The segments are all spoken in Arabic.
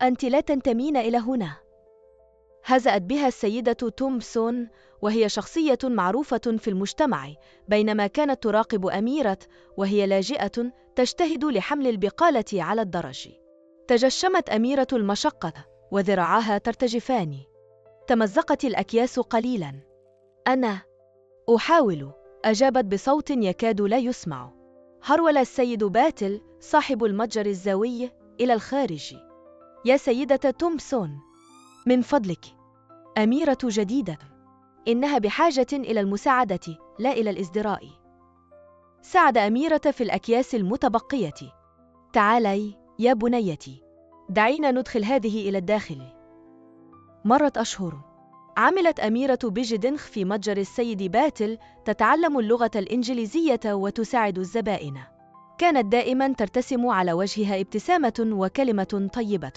أنت لا تنتمين إلى هنا. هزأت بها السيدة تومبسون، وهي شخصية معروفة في المجتمع، بينما كانت تراقب أميرة وهي لاجئة تجتهد لحمل البقالة على الدرج. تجشمت أميرة المشقة وذراعاها ترتجفان. تمزقت الأكياس قليلاً. أنا أحاول، أجابت بصوت يكاد لا يسمع. هرول السيد باتل صاحب المتجر الزاوي إلى الخارج. يا سيدة تومبسون، من فضلك، أميرة جديدة، إنها بحاجة إلى المساعدة لا إلى الازدراء. ساعد أميرة في الأكياس المتبقية. تعالي يا بنيتي، دعينا ندخل هذه إلى الداخل. مرت أشهر. عملت أميرة بجد في متجر السيد باتل، تتعلم اللغة الإنجليزية وتساعد الزبائن. كانت دائما ترتسم على وجهها ابتسامة وكلمة طيبة.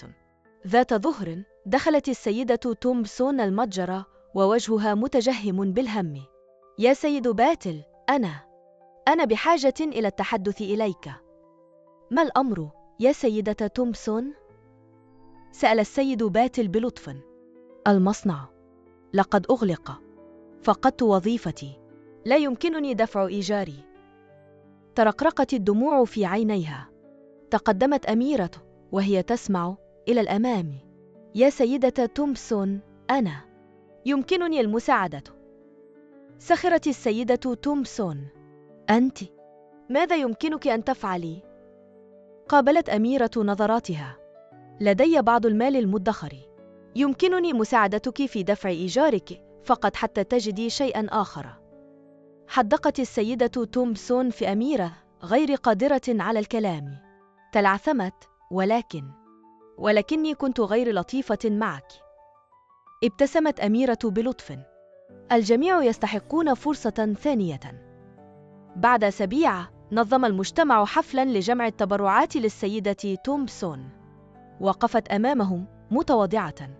ذات ظهر دخلت السيدة تومبسون المتجر ووجهها متجهم بالهم. يا سيد باتل، أنا بحاجة إلى التحدث إليك. ما الأمر يا سيدة تومبسون؟ سأل السيد باتل بلطف. المصنع لقد أغلق. فقدت وظيفتي. لا يمكنني دفع إيجاري. ترقرقت الدموع في عينيها. تقدمت أميرة وهي تسمع إلى الأمام. يا سيدة تومبسون، أنا يمكنني المساعدة. سخرت السيدة تومبسون. أنت ماذا يمكنك أن تفعلي؟ قابلت أميرة نظراتها. لدي بعض المال المدخر. يمكنني مساعدتك في دفع إيجارك فقط حتى تجدي شيئا آخر. حدقت السيدة تومبسون في أميرة غير قادرة على الكلام. تلعثمت. ولكني كنت غير لطيفة معك. ابتسمت أميرة بلطف. الجميع يستحقون فرصة ثانية. بعد أسابيع نظم المجتمع حفلا لجمع التبرعات للسيدة تومبسون. وقفت أمامهم متواضعة.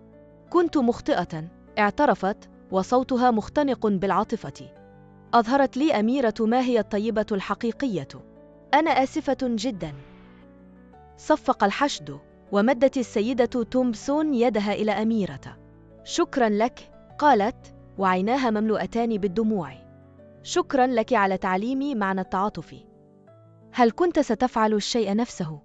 كنت مخطئة، اعترفت، وصوتها مختنق بالعاطفة. أظهرت لي أميرة ما هي الطيبة الحقيقية. أنا آسفة جدا. صفق الحشد، ومدت السيدة تومبسون يدها إلى أميرة. شكرا لك، قالت، وعيناها مملوءتان بالدموع. شكرا لك على تعليمي معنى التعاطف. هل كنت ستفعل الشيء نفسه